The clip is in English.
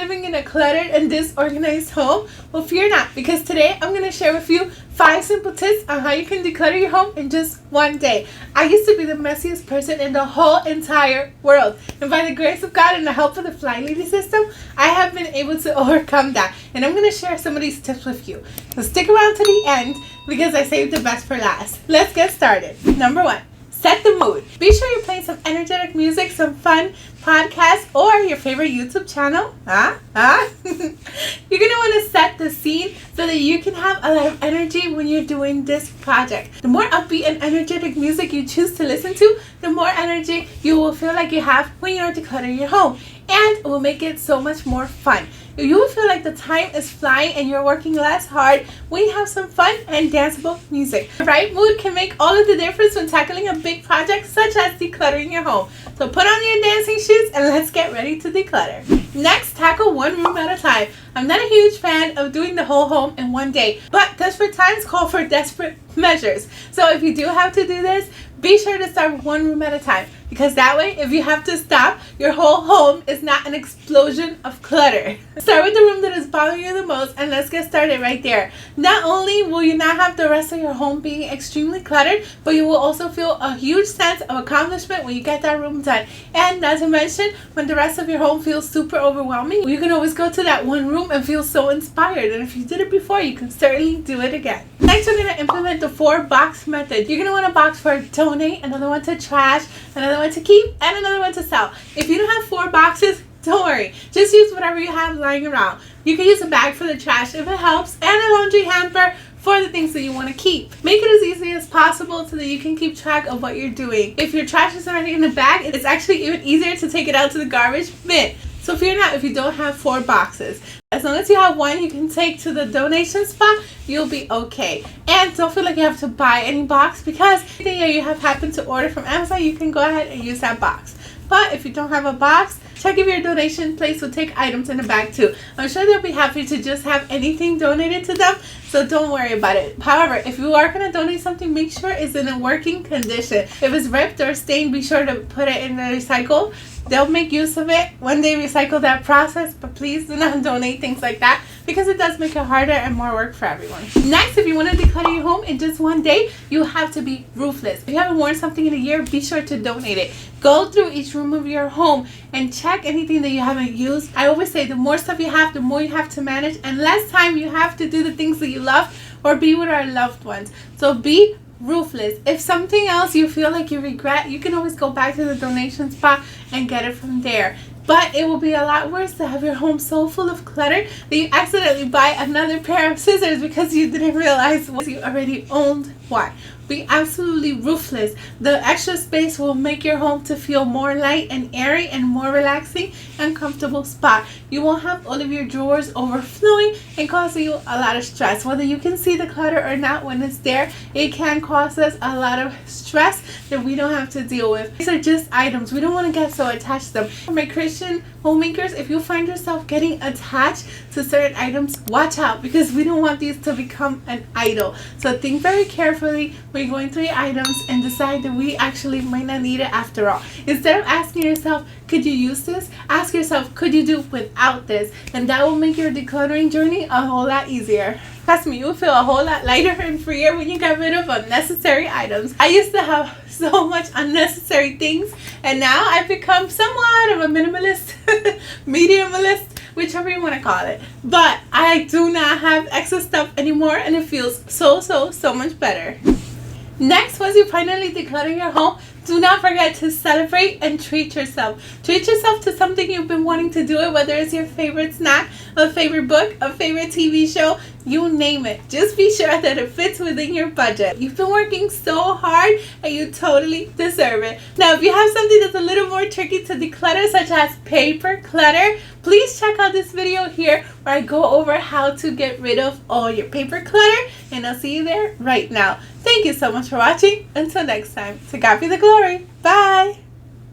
living in a cluttered and disorganized home? Well, fear not, because today I'm going to share with you 5 simple tips on how you can declutter your home in just one day. I used to be the messiest person in the whole entire world, and by the grace of God and the help of the Fly Lady system, I have been able to overcome that. And I'm going to share some of these tips with you. So stick around to the end because I saved the best for last. Let's get started. Number 1. Set the mood. Be sure you're playing some energetic music, some fun podcasts, or your favorite YouTube channel. You're going to want to set the scene so that you can have a lot of energy when you're doing this project. The more upbeat and energetic music you choose to listen to, the more energy you will feel like you have when you're decluttering your home. And it will make it so much more fun. You will feel like the time is flying and you're working less hard when you have some fun and danceable music. The right mood can make all of the difference when tackling a big project such as decluttering your home. So put on your dancing shoes and let's get ready to declutter. Next, tackle one room at a time. I'm not a huge fan of doing the whole home in one day, but desperate times call for desperate measures. So if you do have to do this, be sure to start one room at a time, because that way, if you have to stop, your whole home is not an explosion of clutter. Start with the room that is bothering you the most, and let's get started right there. Not only will you not have the rest of your home being extremely cluttered, but you will also feel a huge sense of accomplishment when you get that room done. And not to mention, when the rest of your home feels super overwhelming, you can always go to that one room and feel so inspired. And if you did it before, you can certainly do it again. Next, we're going to implement the 4-box method. You're going to want a box for donate, another one to trash, another one to keep, and another one to sell. If you don't have 4 boxes, don't worry. Just use whatever you have lying around. You can use a bag for the trash if it helps, and a laundry hamper for the things that you want to keep. Make it as easy as possible so that you can keep track of what you're doing. If your trash is already in a bag, it's actually even easier to take it out to the garbage bin. So fear not if you don't have 4 boxes. As long as you have one you can take to the donation spot, you'll be okay. And don't feel like you have to buy any box, because anything that you have happened to order from Amazon, you can go ahead and use that box. But if you don't have a box, check if your donation place will take items in a bag too. I'm sure they'll be happy to just have anything donated to them, so don't worry about it. However, if you are going to donate something, make sure it's in a working condition. If it's ripped or stained, be sure to put it in the recycle. They'll make use of it when they recycle that process, but please do not donate things like that, because it does make it harder and more work for everyone. Next, if you want to declutter your home in just one day, you have to be ruthless. If you haven't worn something in a year, be sure to donate it. Go through each room of your home and check anything that you haven't used. I always say the more stuff you have, the more you have to manage, and less time you have to do the things that you love or be with our loved ones. So be ruthless. If something else you feel like you regret, you can always go back to the donation spot and get it from there. But it will be a lot worse to have your home so full of clutter that you accidentally buy another pair of scissors because you didn't realize you already owned one. Be absolutely ruthless. The extra space will make your home to feel more light and airy and more relaxing and comfortable spot. You won't have all of your drawers overflowing and causing you a lot of stress. Whether you can see the clutter or not, when it's there, it can cause us a lot of stress that we don't have to deal with. These are just items. We don't want to get so attached to them. For my Christian homemakers, if you find yourself getting attached to certain items, watch out, because we don't want these to become an idol. So think very carefully when you're going through your items and decide that we actually might not need it after all. Instead of asking yourself, could you use this? Ask yourself, could you do without this? And that will make your decluttering journey a whole lot easier. Trust me, you will feel a whole lot lighter and freer when you get rid of unnecessary items. I used to have so much unnecessary things, and now I've become somewhat of a minimalist, mediumalist, whichever you want to call it. But I do not have excess stuff anymore, and it feels so much better. Next, once you finally declutter your home, do not forget to celebrate and treat yourself. Treat yourself to something you've been wanting to do, it, whether it's your favorite snack, a favorite book, a favorite TV show, you name it. Just be sure that it fits within your budget. You've been working so hard and you totally deserve it. Now, if you have something that's a little more tricky to declutter, such as paper clutter, please check out this video here where I go over how to get rid of all your paper clutter, and I'll see you there right now. Thank you so much for watching. Until next time, to God be the glory. Bye!